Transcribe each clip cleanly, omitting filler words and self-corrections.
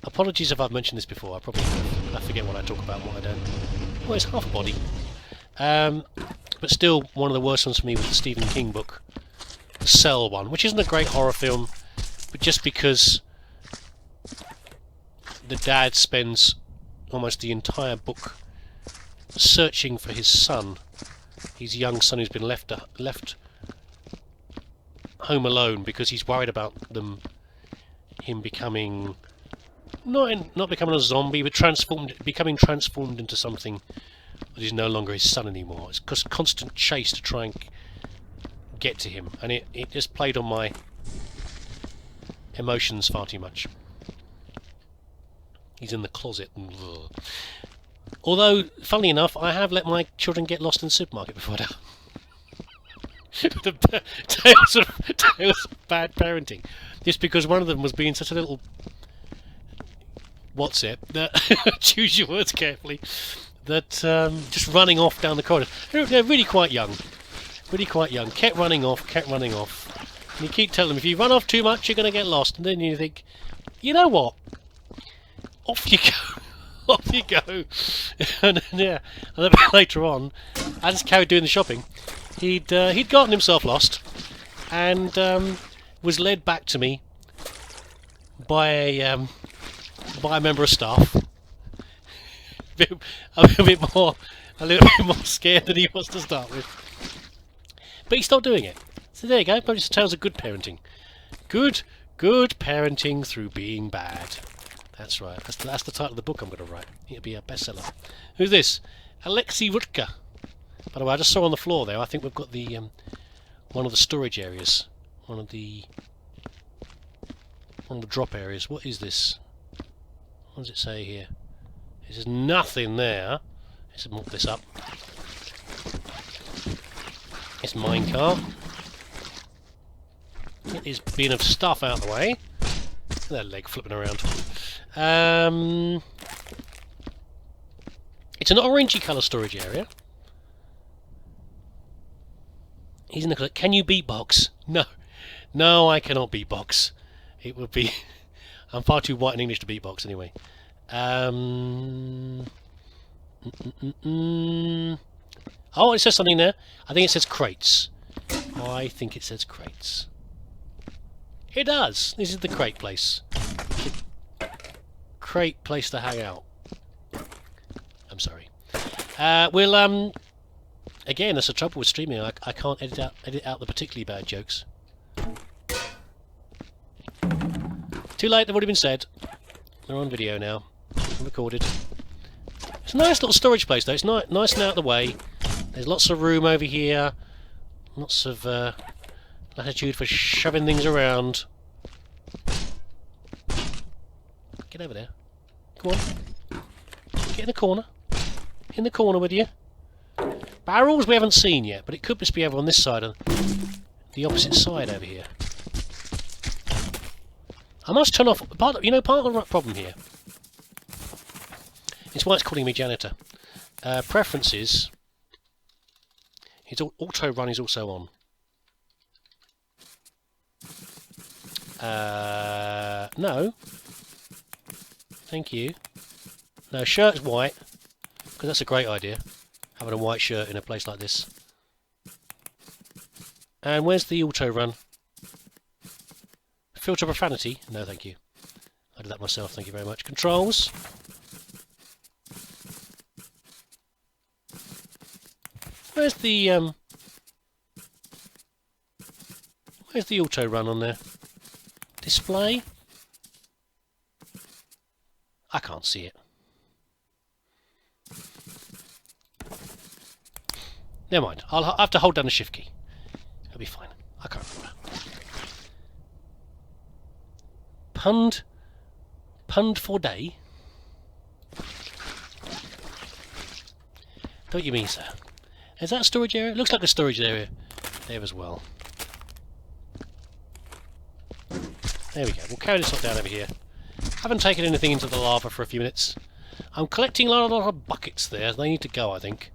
Apologies if I've mentioned this before. I probably have. I forget what I talk about and what I don't. Well, it's half a body. But still, one of the worst ones for me was the Stephen King book, the Cell one, which isn't a great horror film, but just because the dad spends almost the entire book searching for his son, his young son who's been left home alone because he's worried about him becoming not becoming a zombie, but becoming transformed into something that is no longer his son anymore. It's just a constant chase to try and get to him, and it just played on my emotions far too much. He's in the closet. Although, funnily enough, I have let my children get lost in the supermarket before now. Tales of bad parenting. Just because one of them was being such a little... What's it? Choose your words carefully. That just running off down the corridor. They're really quite young. Really quite young. Kept running off. And you keep telling them, if you run off too much, you're going to get lost. And then you think, you know what? Off you go. Off you go. And then, yeah, a little bit later on, I just carried doing the shopping. He'd gotten himself lost, and was led back to me by a member of staff. a little bit more scared than he was to start with. But he stopped doing it. So there you go. Probably just tales of good parenting. Good parenting through being bad. That's right. That's the title of the book I'm going to write. It'll be a bestseller. Who's this? Alexei Rutka. By the way, I just saw on the floor there. I think we've got the one of the storage areas, one of the drop areas. What is this? What does it say here? There's nothing there. Let's mop this up. It's minecart. Get this bin of stuff out of the way. That leg flipping around. It's an orangey colour storage area. He's in the... Can you beatbox? No, I cannot beatbox. It would be... I'm far too white in English to beatbox anyway. Oh, it says something there. I think it says crates. It does. This is the crate place. Crate place to hang out. I'm sorry. Again, that's the trouble with streaming. I can't edit out the particularly bad jokes. Too late. They've already been said. They're on video now. Recorded. It's a nice little storage place, though. It's nice and out of the way. There's lots of room over here. Lots of latitude for shoving things around. Get over there. Come on. Get in the corner. In the corner with you. Barrels we haven't seen yet, but it could just be over on this side and the opposite side over here. I must turn off... part of the problem here. It's why it's calling me janitor. Preferences. His auto run is also on. No. Thank you. No, shirt's white, because that's a great idea. Having a white shirt in a place like this. And where's the auto run? Filter profanity? No, thank you. I did that myself, thank you very much. Controls. Where's the auto run on there? Display? I can't see it. Never mind. I'll have to hold down the shift key. It'll be fine. I can't remember. Pund for day? Don't you mean, sir? Is that a storage area? It looks like a storage area there as well. There we go. We'll carry this lot down over here. Haven't taken anything into the lava for a few minutes. I'm collecting a lot of buckets there. They need to go, I think.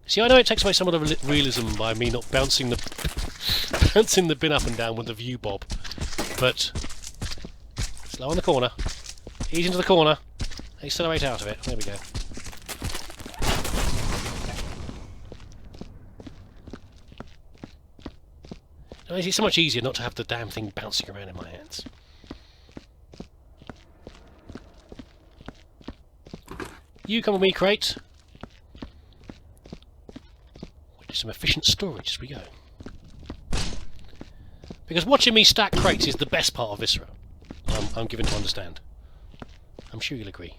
See, I know it takes away some of the realism by me not bouncing the bin up and down with the view bob, but Slow on the corner. Ease into the corner. Accelerate out of it. There we go. It's so much easier not to have the damn thing bouncing around in my hands. You come with me, crate. We'll do some efficient storage as we go. Because watching me stack crates is the best part of Viscera. I'm given to understand. I'm sure you'll agree.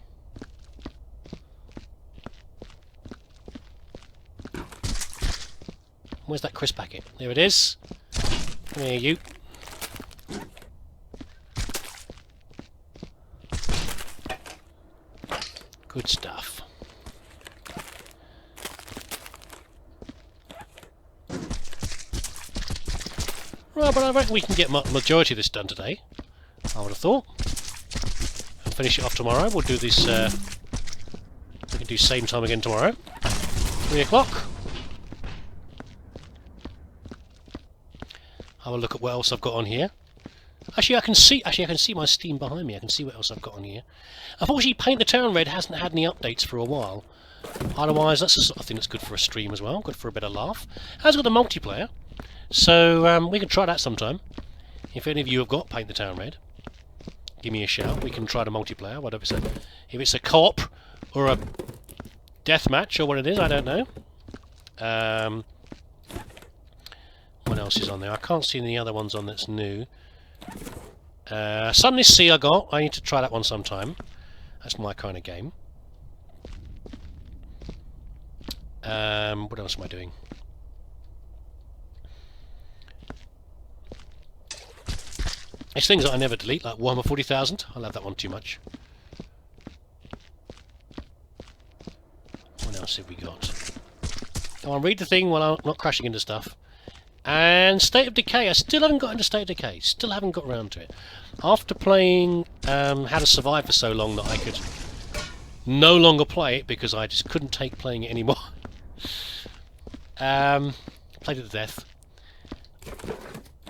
Where's that crisp packet? There it is. Come here, you. Good stuff. Right, but I reckon we can get majority of this done today. I would have thought. I'll finish it off tomorrow. We'll do this. We can do same time again tomorrow. 3 o'clock. Have a look at what else I've got on here. Actually, I can see my Steam behind me. I can see what else I've got on here. Unfortunately, Paint the Town Red hasn't had any updates for a while. Otherwise, that's the sort of thing that's good for a stream as well. Good for a bit of laugh. Has got the multiplayer, so we can try that sometime. If any of you have got Paint the Town Red, give me a shout. We can try the multiplayer. Whatever if it's a co-op or a deathmatch or what it is, I don't know. What else is on there? I can't see any other ones on that's new. Sunless Sea I got. I need to try that one sometime. That's my kind of game. What else am I doing? There's things that I never delete, like Warhammer 40,000. I love that one too much. What else have we got? Come on, read the thing while I'm not crashing into stuff. And State of Decay, I still haven't got into State of Decay, still haven't got around to it. After playing How to Survive for so long that I could no longer play it because I just couldn't take playing it anymore. Played it to death.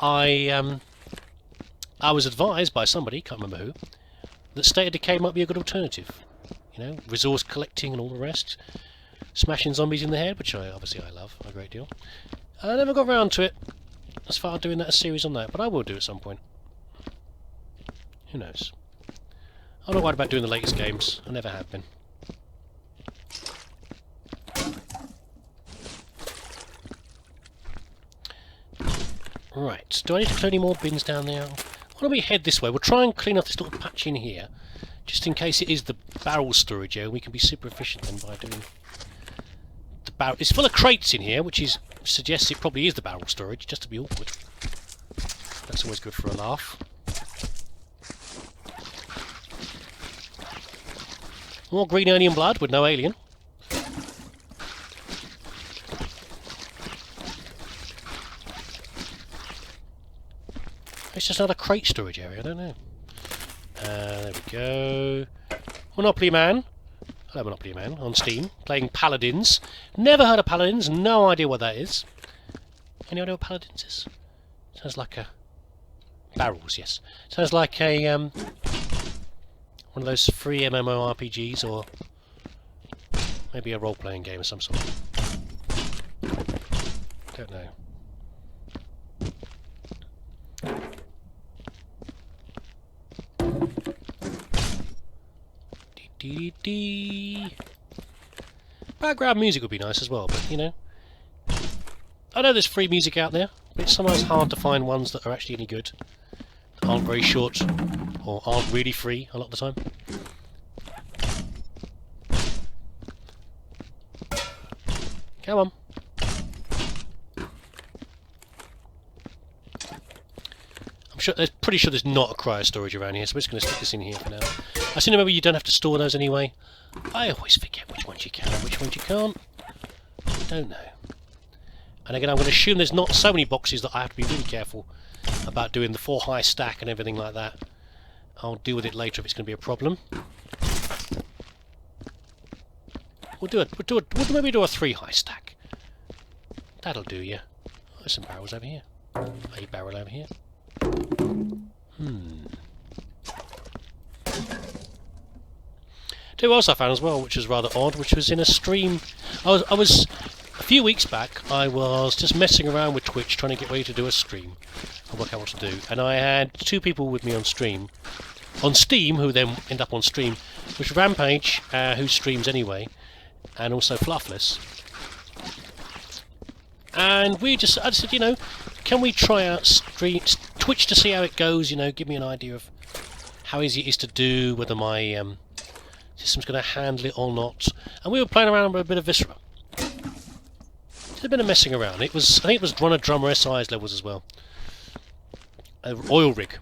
I was advised by somebody, can't remember who, that State of Decay might be a good alternative. You know, resource collecting and all the rest. Smashing zombies in the head, which obviously I love a great deal. I never got round to it, as far as doing that a series on that, but I will do at some point. Who knows? I'm not worried about doing the latest games. I never have been. Right, do I need to clear any more bins down there? Why don't we head this way? We'll try and clean up this little patch in here, just in case it is the barrel storage area. We can be super efficient then by doing the barrel. It's full of crates in here, which suggests it probably is the barrel storage, just to be awkward. That's always good for a laugh. More green alien blood with no alien. It's just another crate storage area, I don't know. There we go. Monopoly Man. Hello, Monopoly Man, on Steam. Playing Paladins. Never heard of Paladins, no idea what that is. Any idea what Paladins is? Sounds like a... Barrels, yes. Sounds like a, one of those free MMORPGs, or maybe a role-playing game of some sort. Don't know. Background music would be nice as well, but you know, I know there's free music out there, but it's sometimes hard to find ones that are actually any good, that aren't very short, or aren't really free a lot of the time. Come on. Pretty sure there's not a cryo storage around here, so we're just going to stick this in here for now. I seem to remember you don't have to store those anyway. I always forget which ones you can and which ones you can't. I don't know. And again, I'm going to assume there's not so many boxes that I have to be really careful about doing the 4 high stack and everything like that. I'll deal with it later if it's going to be a problem. We'll maybe do a 3 high stack. That'll do you. Oh, there's some barrels over here. A barrel over here. There was I found as well, which was rather odd, which was in a stream. I was a few weeks back. I was just messing around with Twitch, trying to get ready to do a stream. I work out what to do, and I had two people with me on stream, on Steam, who then end up on stream, which was Rampage, who streams anyway, and also Fluffless. And I just said, you know, can we try out Twitch to see how it goes? You know, give me an idea of how easy it is to do, whether my system's going to handle it or not. And we were playing around with a bit of Viscera. Just a bit of messing around. I think it was Runner Drummer SI's levels as well. Oil rig,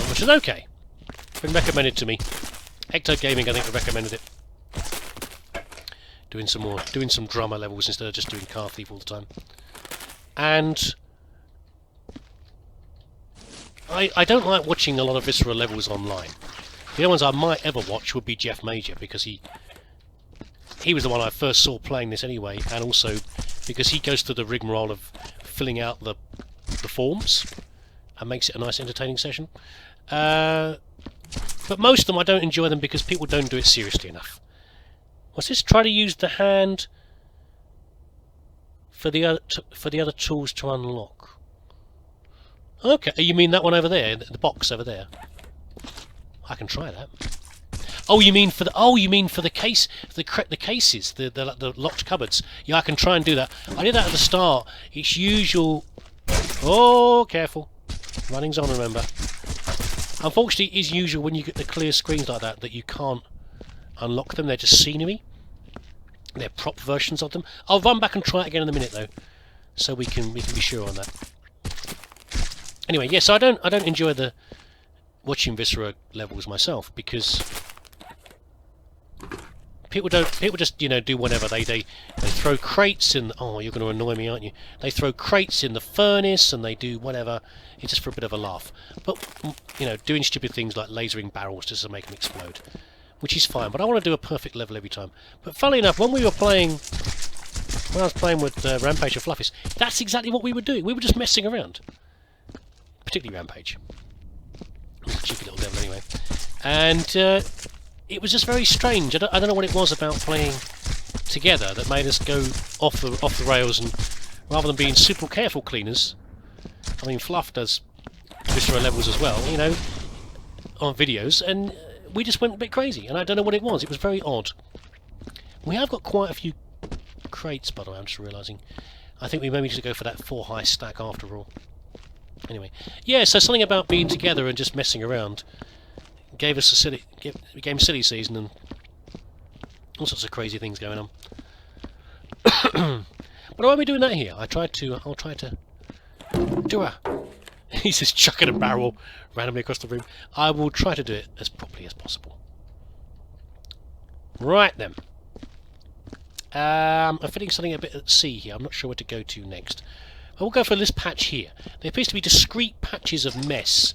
which is okay. Been recommended to me. Hector Gaming, I think, recommended it. Doing some drummer levels instead of just doing car thief all the time. And I don't like watching a lot of Viscera levels online. The only ones I might ever watch would be Jeff Major, because he was the one I first saw playing this anyway, and also because he goes through the rigmarole of filling out the forms and makes it a nice entertaining session. But most of them I don't enjoy them because people don't do it seriously enough. What's this? Try to use the hand for the other tools to unlock. Okay, you mean that one over there, the box over there? I can try that. Oh, you mean for the case, the cases, the locked cupboards? Yeah, I can try and do that. I did that at the start. It's usual. Oh, careful! Running's on, remember. Unfortunately, it is usual when you get the clear screens like that you can't unlock them. They're just scenery. They're prop versions of them. I'll run back and try it again in a minute though, so we can be sure on that. Anyway, yes, I don't enjoy the watching Viscera levels myself, because people just, you know, do whatever. They throw crates in. Oh, you're going to annoy me, aren't you? They throw crates in the furnace and they do whatever. It's just for a bit of a laugh. But you know, doing stupid things like lasering barrels just to make them explode, which is fine. But I want to do a perfect level every time. But funnily enough, when I was playing with Rampage and Fluffies, that's exactly what we were doing. We were just messing around. Particularly Rampage. Cheeky little devil anyway. And it was just very strange. I don't know what it was about playing together that made us go off the rails, and rather than being super careful cleaners, I mean, Fluff does Viscera levels as well, you know, on videos, and we just went a bit crazy, and I don't know what it was. It was very odd. We have got quite a few crates, by the way, I'm just realising. I think we maybe need to go for that 4 high stack after all. Anyway, yeah, so something about being together and just messing around gave us became silly season and all sorts of crazy things going on. But why are we doing that here? I'll try to do a... He's just chucking a barrel randomly across the room. I will try to do it as properly as possible. Right then. I'm feeling something a bit at sea here. I'm not sure where to go to next. I will go for this patch here. There appears to be discrete patches of mess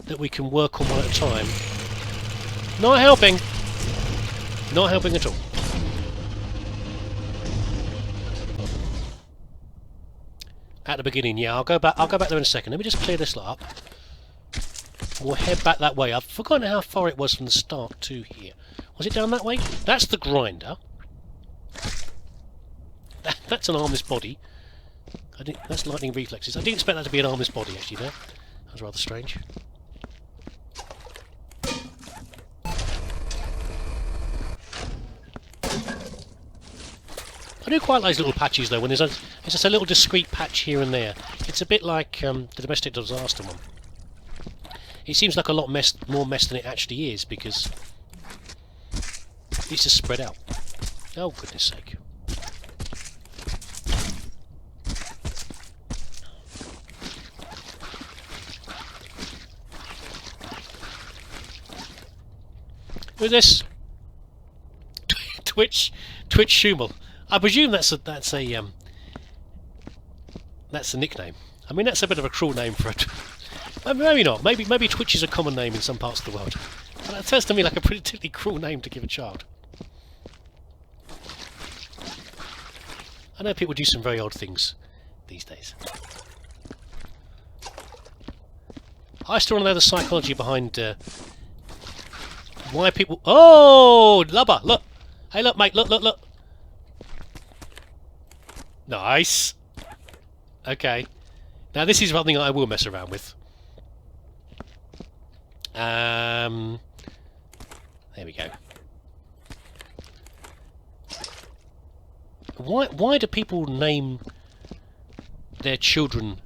that we can work on one at a time. Not helping. Not helping at all. At the beginning, yeah. I'll go back there in a second. Let me just clear this lot up. We'll head back that way. I've forgotten how far it was from the start to here. Was it down that way? That's the grinder. That's an armless body. That's lightning reflexes. I didn't expect that to be an armless body, actually, there. That was rather strange. I do quite like those little patches, though, when it's just a little discrete patch here and there. It's a bit like the domestic disaster one. It seems like a lot more mess than it actually is, because it's just spread out. Oh, goodness sake. Who's this? Twitch Schumel. I presume that's a nickname. I mean, that's a bit of a cruel name for it. Maybe not. Maybe Twitch is a common name in some parts of the world. But that sounds to me like a particularly cruel name to give a child. I know people do some very odd things these days. I still want to know the psychology behind Why people... Oh! Lubber! Look! Hey, look, mate! Look, look, look! Nice! Okay. Now, this is something I will mess around with. There we go. Why do people name their children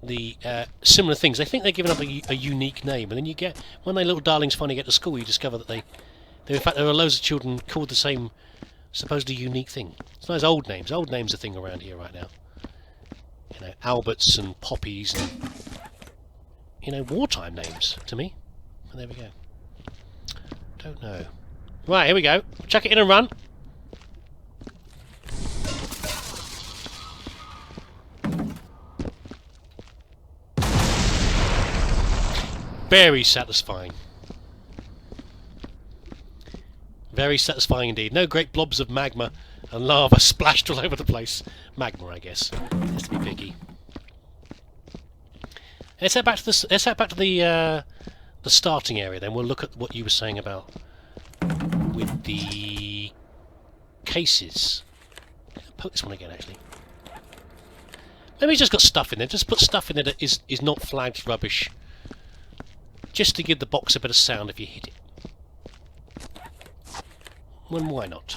the similar things? They think they're giving up a unique name, and then you get, when their little darlings finally get to school, you discover that in fact there are loads of children called the same supposedly unique thing. It's nice old names. Old names are a thing around here right now. You know, Alberts and Poppies and, you know, wartime names to me. And there we go. Don't know. Right, here we go. Chuck it in and run. Very satisfying. Very satisfying indeed. No great blobs of magma and lava splashed all over the place. Magma, I guess. Has to be picky. Let's head back to the starting area. Then we'll look at what you were saying about with the cases. Poke this one again, actually. Maybe it's just got stuff in there. Just put stuff in there that is not flagged rubbish. Just to give the box a bit of sound if you hit it. Well, why not?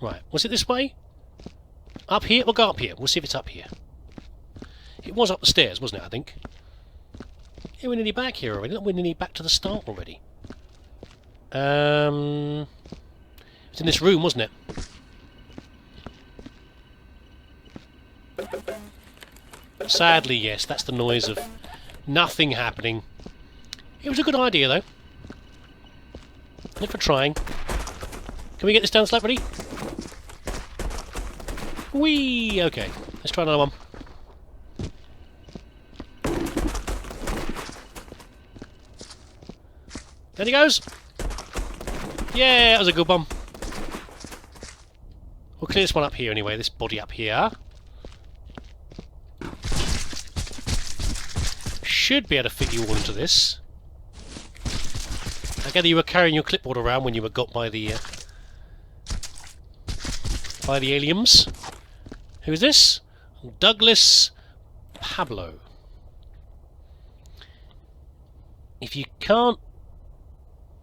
Right, was it this way? Up here? We'll go up here. We'll see if it's up here. It was up the stairs, wasn't it, I think? Yeah, we're nearly back here already. We're nearly back to the start already. It's in this room, wasn't it? Sadly, yes, that's the noise of nothing happening. It was a good idea, though. Not for trying. Can we get this down the slope, ready? Whee! Okay, let's try another one. There he goes! Yeah, that was a good one. We'll clear this one up here anyway, this body up here. Should be able to fit you all into this. I gather you were carrying your clipboard around when you were got by the aliens. Who is this? Douglas Pablo. If you can't,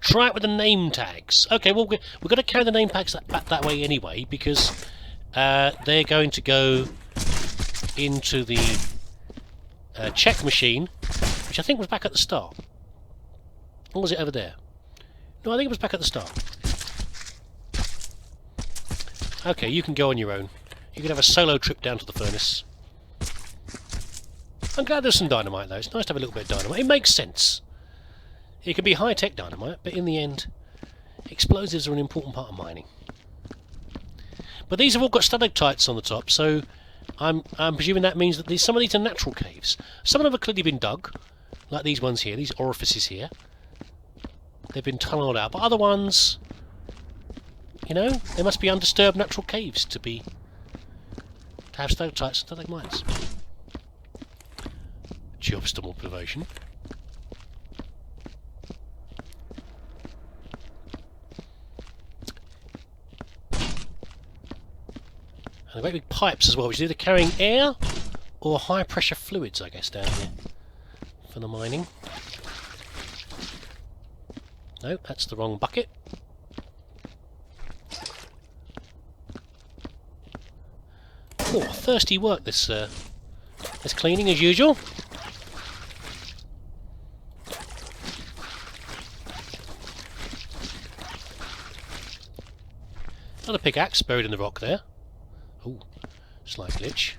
try it with the name tags. Okay, well we're going to carry the name tags back that way anyway because they're going to go into the check machine, which I think was back at the start. Or was it over there? No, I think it was back at the start. Okay, you can go on your own. You can have a solo trip down to the furnace. I'm glad there's some dynamite though. It's nice to have a little bit of dynamite. It makes sense. It can be high-tech dynamite, but in the end, explosives are an important part of mining. But these have all got stalactites on the top, so I'm presuming that means that some of these are natural caves. Some of them have clearly been dug, like these ones here, these orifices here. They've been tunnelled out, but other ones, you know, they must be undisturbed natural caves to have stalactites and stalagmites. Jobs to observation. And great big pipes as well, which is either carrying air or high pressure fluids, I guess, down here for the mining. No, that's the wrong bucket. Oh, thirsty work this cleaning as usual. Another pickaxe buried in the rock there. Oh, slight glitch.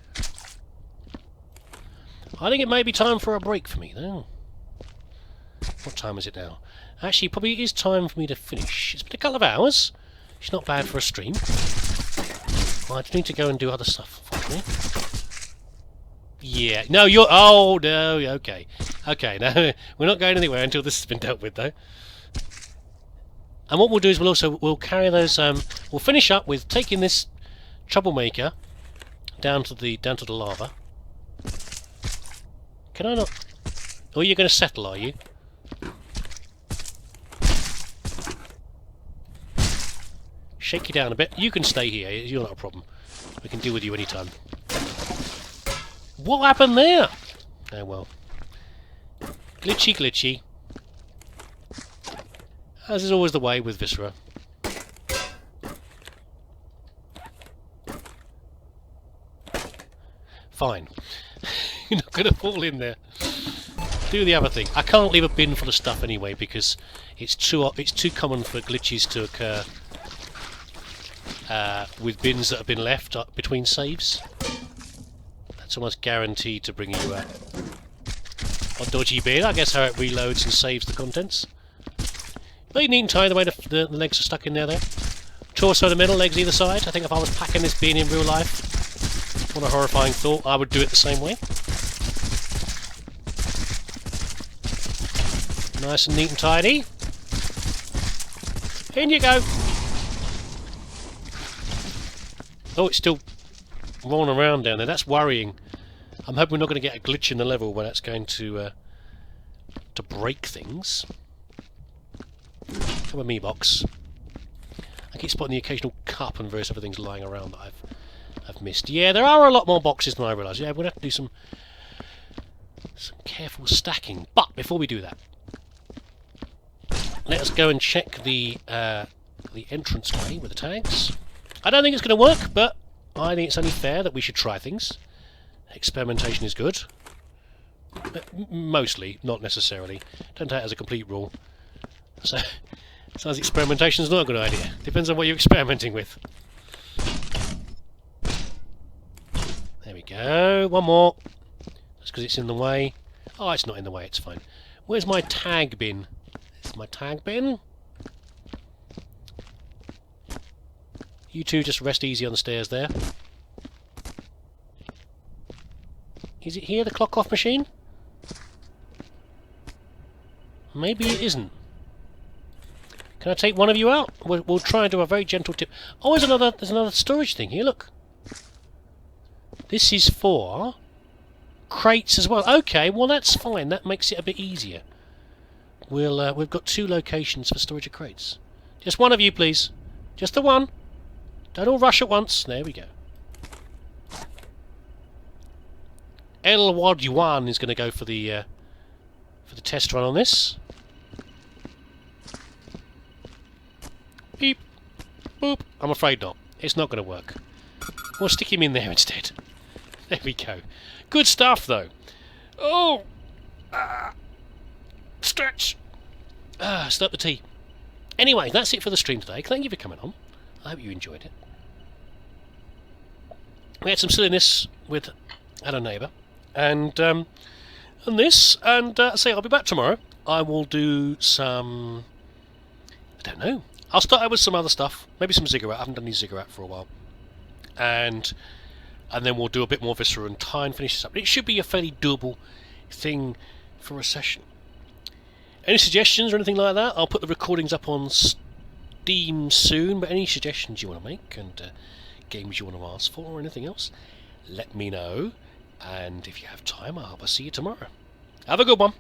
I think it may be time for a break for me, though. What time is it now? Actually, probably it is time for me to finish. It's been a couple of hours. It's not bad for a stream. I just need to go and do other stuff, unfortunately. Yeah, no, you're... Oh, no, okay. Okay, no, we're not going anywhere until this has been dealt with, though. And what we'll do is we'll carry those... we'll finish up with taking this troublemaker, down to the lava. Can I not? Oh, you're going to settle, are you? Shake you down a bit. You can stay here. You're not a problem. We can deal with you anytime. What happened there? Oh well. Glitchy, glitchy. As is always the way with Viscera. Fine. You're not going to fall in there. Do the other thing. I can't leave a bin full of stuff anyway because it's too common for glitches to occur with bins that have been left between saves. That's almost guaranteed to bring you a dodgy bin. I guess how it reloads and saves the contents. Very neat and tidy the way the legs are stuck in there. Torso in the middle, legs either side. I think if I was packing this bin in real life, what a horrifying thought, I would do it the same way. Nice and neat and tidy. In you go. Oh, it's still rolling around down there. That's worrying. I'm hoping we're not going to get a glitch in the level where that's going to break things. Come with me, box. I keep spotting the occasional cup and various other things lying around that I've missed. Yeah, there are a lot more boxes than I realise. Yeah, we're going to have to do some careful stacking. But before we do that, let us go and check the entrance way with the tags. I don't think it's going to work, but I think it's only fair that we should try things. Experimentation is good. Mostly, not necessarily. Don't take it as a complete rule. So, sometimes experimentation is not a good idea. Depends on what you're experimenting with. There we go. One more. Just because it's in the way. Oh, it's not in the way. It's fine. Where's my tag bin? This is my tag bin. You two just rest easy on the stairs there. Is it here, the clock off machine? Maybe it isn't. Can I take one of you out? We'll try and do a very gentle tip. Oh, there's another storage thing here, look. This is for crates as well. Okay, well that's fine. That makes it a bit easier. We've got 2 locations for storage of crates. Just one of you, please. Just the one. Don't all rush at once. There we go. El Wad Yuan is going to go for the test run on this. Beep. Boop. I'm afraid not. It's not going to work. We'll stick him in there instead. There we go. Good stuff, though. Oh! Stretch! Stop the tea. Anyway, that's it for the stream today. Thank you for coming on. I hope you enjoyed it. We had some silliness with Hello Neighbour and this, and say I'll be back tomorrow. I will do some, I don't know, I'll start out with some other stuff, maybe some Ziggurat. I haven't done any Ziggurat for a while, and then we'll do a bit more Viscera and try and finish this up. It should be a fairly doable thing for a session. Any suggestions or anything like that? I'll put the recordings up on Steam soon, but any suggestions you want to make and games you want to ask for or anything else, let me know, and if you have time I'll see you tomorrow. Have a good one.